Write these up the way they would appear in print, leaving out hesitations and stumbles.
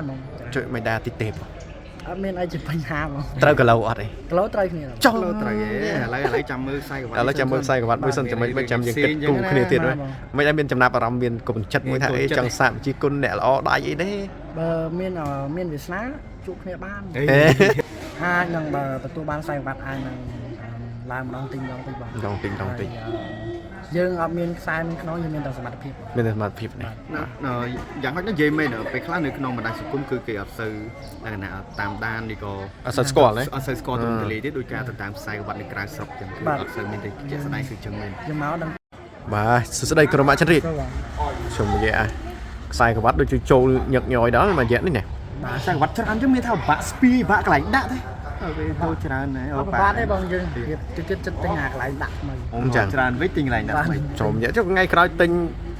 ច្រើនហ្មងជួយមិនដែរតិចទេបងអត់មានអីជាបញ្ហាហ្មងត្រូវគីឡូអត់ទេគីឡូត្រូវគ្នាចុះត្រូវឯងឥឡូវចាំមើលខ្សែក្រវ៉ាត់ឥឡូវចាំមើលខ្សែក្រវ៉ាត់មួយសិនចាំមិនចាំយើងគិតគូគ្នាទៀតវិញមិនឲ្យមានចំណាប់អារម្មណ៍មានកុំចិត្តមួយថាអីចង់សាកជីគុណអ្នកល្អដៃអីទេបើមានវាសនាជួបគ្នាបានអាចនឹងបើទទួលបានខ្សែក្រវ៉ាត់អាចនឹងឡើងម្ដងទីម្ដងទីបងដងទីយើងអត់មានខ្សែនៅក្នុងយើងមានតែសមត្ថភាពមានតែសមត្ថភាពនេះយ៉ាងហោចនិយាយមែនពេលខ្លះនៅក្នុងបណ្ដាញសង្គមគឺគេអត់សូវតាមដាននេះក៏អត់សូវស្គាល់ទេអត់សូវស្គាល់ទូទៅទេដោយការទៅតាមខ្សែក្រវ៉ាត់នៅក្រៅស្រុកចឹងគឺអត់សូវមានតែជាក់ស្ដែងគឺចឹងមែនយើងមកដល់បាទសួស្ដីក្រុមអចិន្ត្រៃយ៍ខ្ញុំនិយាយខ្សែក្រវ៉ាត់ដូចចូលញឹកញយដល់មួយរយៈនេះណាបាទខ្សែក្រវ៉ាត់ច្រើនចឹងមានថាបាក់ស្ពីបាក់កន្លែងដាក់ទេពេលហូរច្រើនណាស់បាក់ទេបងយើងចិត្តទិញអាកន្លែងដាក់ថ្មីអញ្ចឹងច្រើនវិញទិញកន្លែងដាក់ថ្មីចូលនិយាយចុះថ្ងៃក្រោយទិញ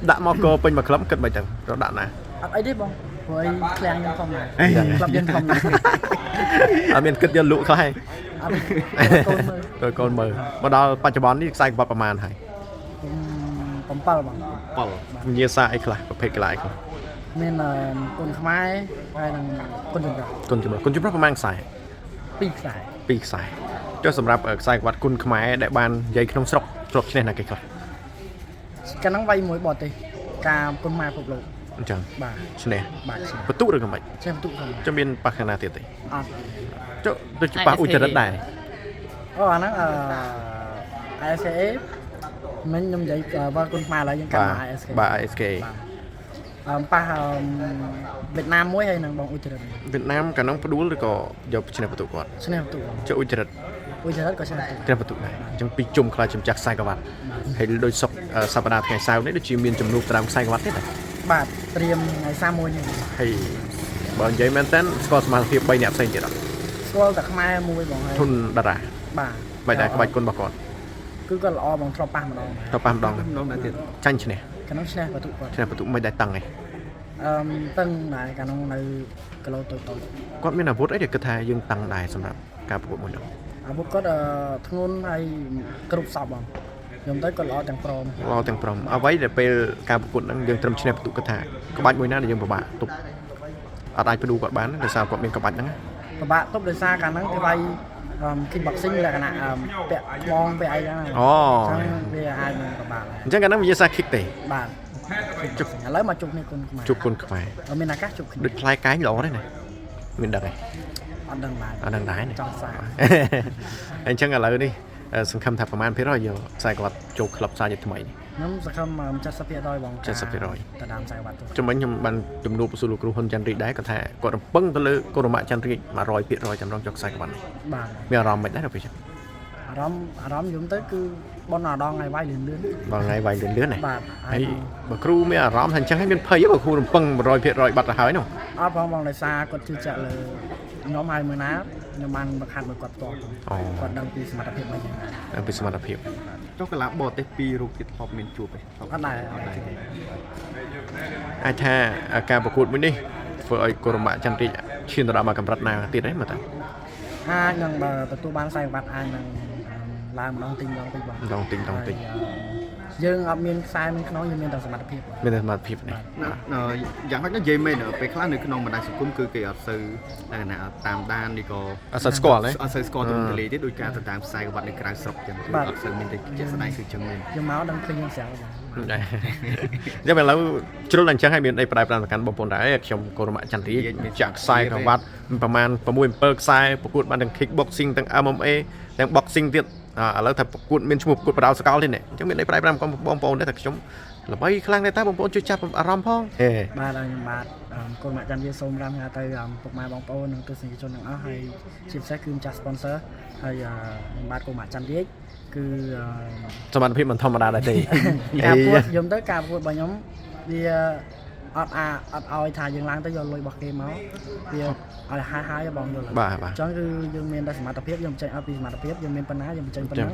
ដាក់មកកពេញមួយក្លឹបគិតមិនចឹងរកដាក់ណាអត់អីទេបងព្រោះអីឃ្លាំងយើងធំណាស់ក្លឹបយើងធំណាស់អត់មានគិតយកលក់ខ្លះហើអត់កូនមើលមកដល់បច្ចុប្បន្ននេះខ្សែក្រវ៉ាត់ប្រហែលហើយ7បង7និយាយសារអីខ្លះប្រភេទកន្លែងខ្លះមានគុណខ្មែរហើយនឹងគុណចម្រុះប្រហែលខ្សែ2ខ្សែចុះសម្រាប់ខ្សែក្រវ៉ាត់គុណខ្មែរដែលបាននិយាយក្នុងស្រុកឈ្នះណាគេខ្លះកាលហ្នឹងវាយមួយបរទេសការគុណខ្មែរពិភពលោកអញ្ចឹងបាទឈ្នះបាទបន្ទុកឬក៏មិនឈ្នះបន្ទុកហ្នឹងចុះមានប៉ះខាងណាទៀតទេអត់ចុះដូចជាប៉ះឧចរិតដែរអូអាហ្នឹងISKA មិនខ្ញុំនិយាយវល់គុណខ្មែរឡើយយើងកាន់ ISKA បាទ ISKA ប៉ះវៀតណាមមួយហើយនឹងបងឧចរិតវៀតណាមកាលនោះផ្ដួលឬក៏យកឈ្នះបន្ទុកគាត់ឈ្នះបន្ទុកចុះឧចរិតក៏ឈ្នះបន្ទុកដែរអញ្ចឹងពីជុំខ្លាចចំចាស់ខ្សែក្រវ៉ាត់ហើយដូចសុកសប្តាហ៍ថ្ងៃសៅរ៍នេះដូចជាមានចំនួនតាមខ្សែក្រវ៉ាត់ទេបាទត្រៀមថ្ងៃ31នេះហើយបើនិយាយមែនតើស្គាល់សមាជិក3នាក់ផ្សេងទៀតអត់ស្គាល់តែខ្មែរមួយបងហើយធុនតារាបាទមិនដែរក្បាច់គុណរបស់គាត់គឺគាត់ល្អបងធ្លាប់ប៉ះម្ដងដែរទៀតចាញ់ឈ្នះកាលនោះឈ្នះបន្ទុកគាត់ឈ្នះបន្ទុកមិនដែរតឹងទេតឹងដែរកាលនោះនៅគីឡូតូចគាត់មានអាវុធអីដែលគិតថាយើងតឹងដែរសម្រាប់ការប្រកួតមួយនោះអាវុធគាត់ធ្ងន់ហើយគ្រប់សពបងខ្ញុំទៅគាត់ល្អទាំងព្រមអ្វីដែលពេលការប្រកួតហ្នឹងយើងត្រឹមឈ្នះបន្ទុកគាត់ថាក្បាច់មួយណាដែលយើងពិបាកទប់អត់អាចផ្ដួលគាត់បានដោយសារគាត់មានក្បាច់ហ្នឹងពិបាកទប់ដោយសារកាលហ្នឹងគេវាយkickboxing លក្ខណៈពាក់ថ្មងពាក់អីហ្នឹងអញ្ចឹងវាអាចនឹងពិបាកអញ្ចឹងកាលហ្នឹងវាសារ kick ទេបាទជុំឥឡូវមកជុំគ្នាគុណខ្មែរអត់មានឱកាសជុំគ្នាដូចផ្លែកែងល្អទេណាមានដឹងទេអត់ដឹងដែរចង់សារអញ្ចឹងឥឡូវនេះសង្ឃឹមថាប្រហែលភាគរយយកខ្សែក្រវ៉ាត់ចូលក្លឹបសារជាថ្មីនេះខ្ញុំសង្ឃឹម70%បង70%ទៅតាមខ្សែក្រវ៉ាត់ជំនាញខ្ញុំបានជំនួបលោកគ្រូហ៊ុនច័ន្ទរីកដែរគាត់ថាគាត់រំពឹងទៅលើកូរ៉ាម៉ាច័ន្ទរីក 100% តម្រង់យកខ្សែក្រវ៉ាត់នេះបាទមានអារម្មណ៍មិនដែរដល់ពេលចឹងអារម្មណ៍ខ្ញុំទៅគឺបនអាដងថ្ងៃវាយលឿនណាបាទហើយបើគ្រូមានអារម្មណ៍ថាអញ្ចឹងហើយមានភ័យបើគ្រូរំពឹង 100% បាត់ទៅហើយនោះអត់បងដោយសារគាត់ជឿជាក់លើខ្ញុំហើយមួយណាខ្ញុំបានបង្ហាត់មួយគាត់ផ្ទាល់គាត់ដឹងពីសមត្ថភាពរបស់យើងចុះកីឡាបរទេស2រូបទៀតធ្លាប់មានជួបទេអត់ដែរអាចថាការប្រកួតមួយនេះធ្វើឲ្យកូរ៉ាម៉ាច័ន្ទរីកឈានទៅដល់មកកម្រិតណាទៀតទេមើលតើអាចនឹងបើទទួលបានខ្សែក្រវ៉ាត់អាចនឹងឡើងម្ដងទីម្ដងពីបងយើងអត់មានខ្សែនៅក្នុងយើងមានតែសមត្ថភាពនេះយ៉ាងហោចនិយាយមែនពេលខ្លះនៅក្នុងបណ្ដាញសង្គមគឺគេអត់សូវតាមដាននេះក៏អត់សូវស្គាល់ទេអត់សូវស្គាល់ទូទៅទេដោយការទៅតាមខ្សែក្រវ៉ាត់នៅក្រៅស្រុកចឹងគឺអត់សូវមានតែជាក់ស្ដែងគឺចឹងមែនយើងមកដឹងឃើញយើងស្រាវដែរចាំឥឡូវជ្រុលអញ្ចឹងហើយមានអីប្រែប្រាំទៅកាន់បងប្អូនដែរខ្ញុំកូរ៉ាម៉ាច័ន្ទរីកចាក់ខ្សែក្រវ៉ាត់ប្រហែល6 7ខ្សែប្រកួតបានទាំង kickboxing ទាំង MMA ទាំង boxing ទៀតឥឡូវថាប្រកួតមានឈ្មោះប្រកួតបដៅសកលទេនេះអញ្ចឹងមានអីប្រែប្រាំបងប្អូនដែរតែខ្ញុំល្បីខ្លាំងដែរតើបងប្អូនជួយចាប់អារម្មណ៍ផងបាទខ្ញុំបាទកូនម៉ាក់ច័ន្ទវាសូមរាំទៅពុកម៉ែបងប្អូននិងទស្សនិកជនទាំងអស់ហើយជាពិសេសគឺម្ចាស់ sponsor ហើយខ្ញុំបាទកូនម៉ាក់ច័ន្ទរាជគឺសមត្ថភាពមិនធម្មតាដែរទេការប្រកួតខ្ញុំទៅការប្រកួតរបស់ខ្ញុំវាអត់ឲ្យថាយើងឡើងទៅយកលុយរបស់គេមកវាឲ្យហើយបងយល់បាទអញ្ចឹងគឺយើងមានតែសមត្ថភាពយើងបញ្ចេញឲ្យពីសមត្ថភាពយើងមានប៉ុណ្ណាយើងបញ្ចេញប៉ុណ្ណា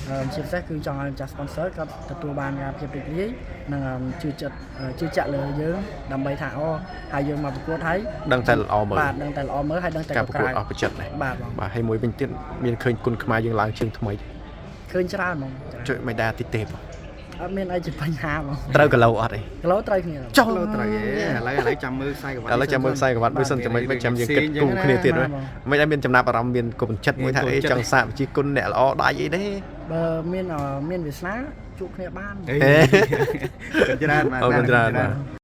ហើយជាពិសេសគឺចង់ឲ្យម្ចាស់ sponsor គាត់ទទួលបានការភាពរីករាយនិងជឿជាក់លើយើងដើម្បីថាហើយយើងមកប្រកួតហើយដឹងតែល្អមើលបាទដឹងតែល្អមើលហើយដឹងតែការប្រកួតអស់ប្រចិត្តដែរបាទបាទហើយមួយវិញទៀតមានឃើញគុណខ្មែរយើងឡើងជើងថ្មីឃើញច្រើនហ្មងជួយមិនដែរតិចទេបង អត់មានអីជាបញ្ហាហ្មង ត្រូវគីឡូអត់ទេ គីឡូត្រូវគ្នា ចុះ ឡូត្រូវឯងឥឡូវចាំមើលខ្សែក្រវ៉ាត់ ឥឡូវចាំមើលខ្សែក្រវ៉ាត់មួយសិនចាំមិនចាំយើងគិតគូគ្នាទៀតវិញមិនឲ្យមានចំណាប់អារម្មណ៍មានគុណចិត្តមួយថាអីចង់សាកវិជាគុណអ្នកល្អដៃអីទេ បើមានវាសនាជួបគ្នាបាន ច្រើនបាទ អូច្រើនបាទ